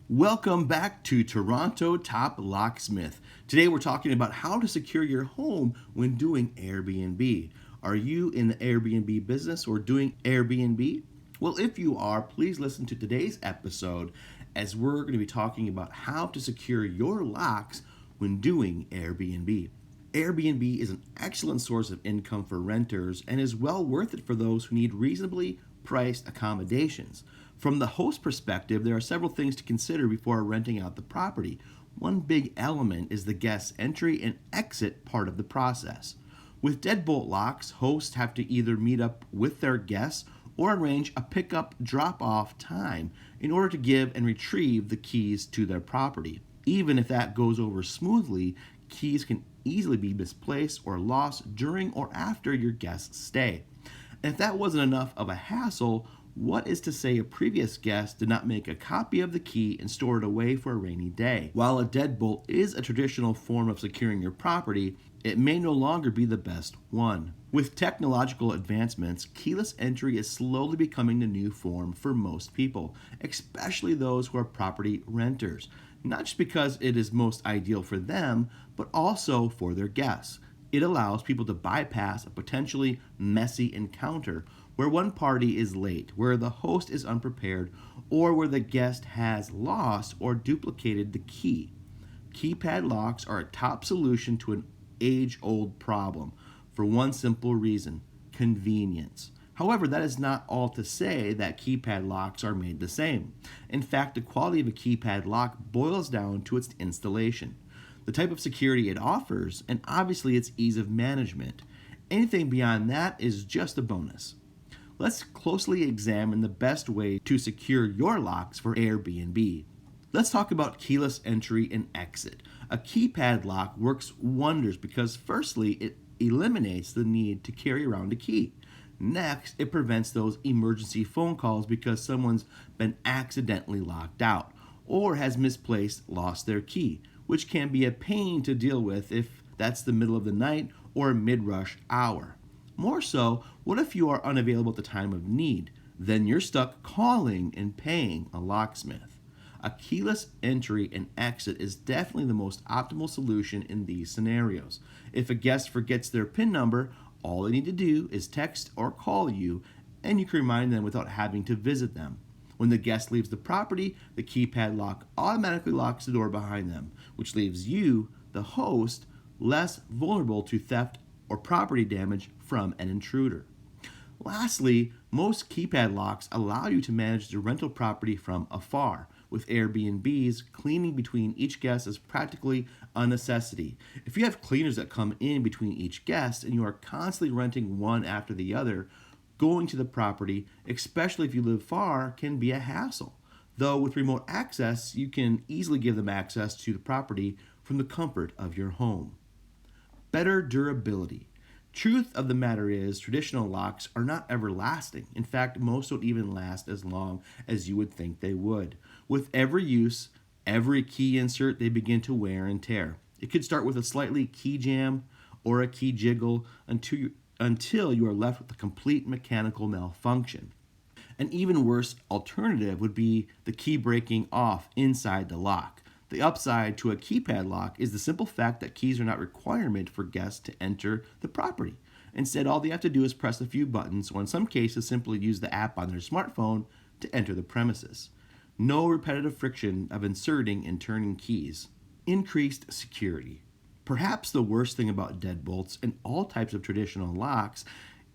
Welcome back to Toronto Top Locksmith. Today we're talking about how to secure your home when doing Airbnb. Are you in the Airbnb business or doing Airbnb? Well, if you are, please listen to today's episode as we're going to be talking about how to secure your locks when doing Airbnb. Airbnb is an excellent source of income for renters and is well worth it for those who need reasonably priced accommodations. From the host perspective, there are several things to consider before renting out the property. One big element is the guest's entry and exit part of the process. With deadbolt locks, hosts have to either meet up with their guests or arrange a pickup drop-off time in order to give and retrieve the keys to their property. Even if that goes over smoothly, keys can easily be misplaced or lost during or after your guest's stay. And if that wasn't enough of a hassle, what is to say a previous guest did not make a copy of the key and store it away for a rainy day? While a deadbolt is a traditional form of securing your property, it may no longer be the best one. With technological advancements, keyless entry is slowly becoming the new form for most people, especially those who are property renters. Not just because it is most ideal for them, but also for their guests. It allows people to bypass a potentially messy encounter where one party is late, where the host is unprepared, or where the guest has lost or duplicated the key. Keypad locks are a top solution to an age-old problem for one simple reason: convenience. However, that is not all to say that keypad locks are made the same. In fact, the quality of a keypad lock boils down to its installation, the type of security it offers, and obviously its ease of management. Anything beyond that is just a bonus. Let's closely examine the best way to secure your locks for Airbnb. Let's talk about keyless entry and exit. A keypad lock works wonders because, firstly, it eliminates the need to carry around a key. Next, it prevents those emergency phone calls because someone's been accidentally locked out or has lost their key, which can be a pain to deal with if that's the middle of the night or a mid-rush hour. More so, what if you are unavailable at the time of need? Then you're stuck calling and paying a locksmith. A keyless entry and exit is definitely the most optimal solution in these scenarios. If a guest forgets their PIN number, all they need to do is text or call you, and you can remind them without having to visit them. When the guest leaves the property, the keypad lock automatically locks the door behind them, which leaves you, the host, less vulnerable to theft or property damage from an intruder. Lastly, most keypad locks allow you to manage the rental property from afar. With Airbnbs, cleaning between each guest is practically a necessity. If you have cleaners that come in between each guest and you are constantly renting one after the other, going to the property, especially if you live far, can be a hassle. Though with remote access, you can easily give them access to the property from the comfort of your home. Better durability. Truth of the matter is, traditional locks are not everlasting. In fact, most don't even last as long as you would think they would. With every use, every key insert, they begin to wear and tear. It could start with a slightly key jam or a key jiggle until you are left with a complete mechanical malfunction. An even worse alternative would be the key breaking off inside the lock. The upside to a keypad lock is the simple fact that keys are not a requirement for guests to enter the property. Instead, all they have to do is press a few buttons, or in some cases, simply use the app on their smartphone to enter the premises. No repetitive friction of inserting and turning keys. Increased security. Perhaps the worst thing about deadbolts and all types of traditional locks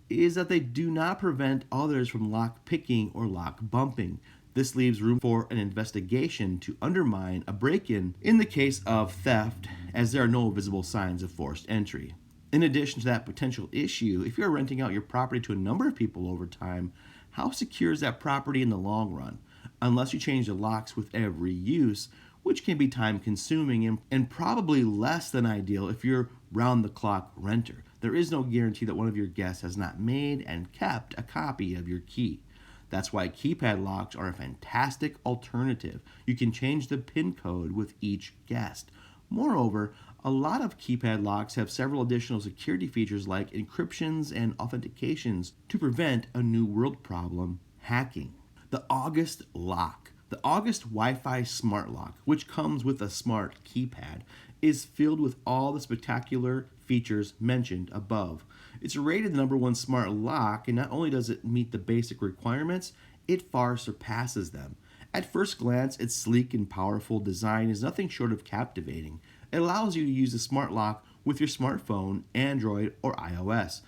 is that they do not prevent others from lock picking or lock bumping. This leaves room for an investigation to undermine a break-in the case of theft, as there are no visible signs of forced entry. In addition to that potential issue, if you're renting out your property to a number of people over time, how secure is that property in the long run? Unless you change the locks with every use, which can be time-consuming and probably less than ideal if you're round-the-clock renter. There is no guarantee that one of your guests has not made and kept a copy of your key. That's why keypad locks are a fantastic alternative. You can change the PIN code with each guest. Moreover, a lot of keypad locks have several additional security features like encryptions and authentications to prevent a new world problem: hacking. The August lock. The August Wi-Fi Smart Lock, which comes with a smart keypad, is filled with all the spectacular features mentioned above. It's rated the number one smart lock, and not only does it meet the basic requirements, it far surpasses them. At first glance, its sleek and powerful design is nothing short of captivating. It allows you to use the smart lock with your smartphone, Android, or iOS.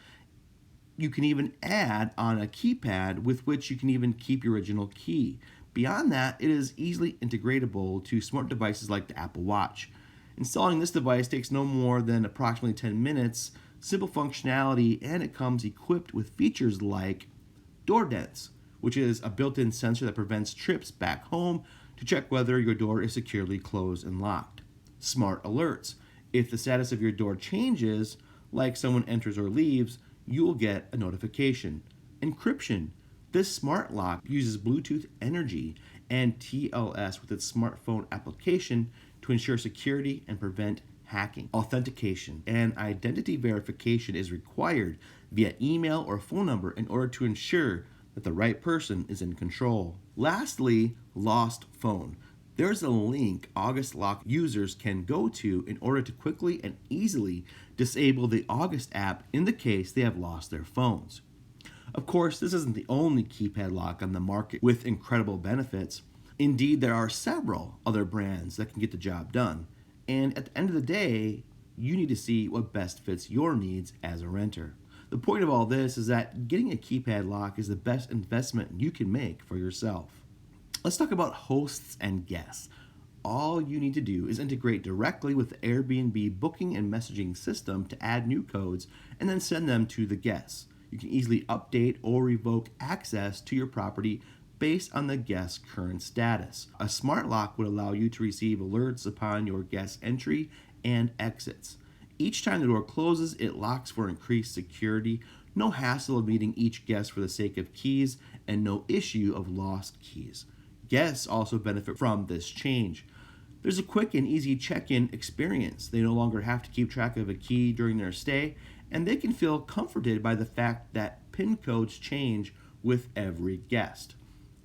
You can even add on a keypad with which you can even keep your original key. Beyond that, it is easily integratable to smart devices like the Apple Watch. Installing this device takes no more than approximately 10 minutes, simple functionality, and it comes equipped with features like Door Dents, which is a built-in sensor that prevents trips back home to check whether your door is securely closed and locked. Smart Alerts. If the status of your door changes, like someone enters or leaves, you will get a notification. Encryption. This smart lock uses Bluetooth energy and TLS with its smartphone application to ensure security and prevent hacking. Authentication and identity verification is required via email or phone number in order to ensure that the right person is in control. Lastly, lost phone. There's a link August Lock users can go to in order to quickly and easily disable the August app in the case they have lost their phones. Of course, this isn't the only keypad lock on the market with incredible benefits. Indeed, there are several other brands that can get the job done. And at the end of the day, you need to see what best fits your needs as a renter. The point of all this is that getting a keypad lock is the best investment you can make for yourself. Let's talk about hosts and guests. All you need to do is integrate directly with the Airbnb booking and messaging system to add new codes and then send them to the guests. You can easily update or revoke access to your property based on the guest's current status. A smart lock would allow you to receive alerts upon your guest's entry and exits. Each time the door closes, it locks for increased security, no hassle of meeting each guest for the sake of keys, and no issue of lost keys. Guests also benefit from this change. There's a quick and easy check-in experience. They no longer have to keep track of a key during their stay, and they can feel comforted by the fact that PIN codes change with every guest.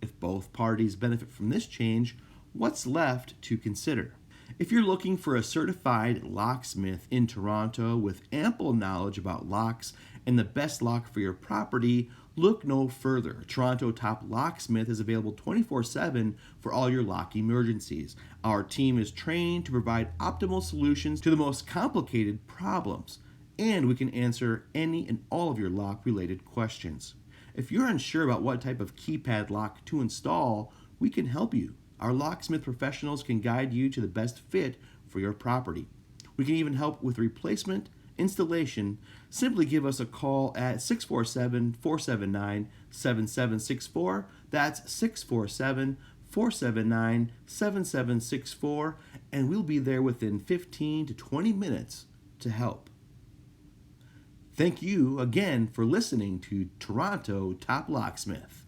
If both parties benefit from this change, what's left to consider? If you're looking for a certified locksmith in Toronto with ample knowledge about locks and the best lock for your property, look no further. Toronto Top Locksmith is available 24/7 for all your lock emergencies. Our team is trained to provide optimal solutions to the most complicated problems, and we can answer any and all of your lock-related questions. If you're unsure about what type of keypad lock to install, we can help you. Our locksmith professionals can guide you to the best fit for your property. We can even help with replacement, installation. Simply give us a call at 647-479-7764. That's 647-479-7764, and we'll be there within 15 to 20 minutes to help. Thank you again for listening to Toronto Top Locksmith.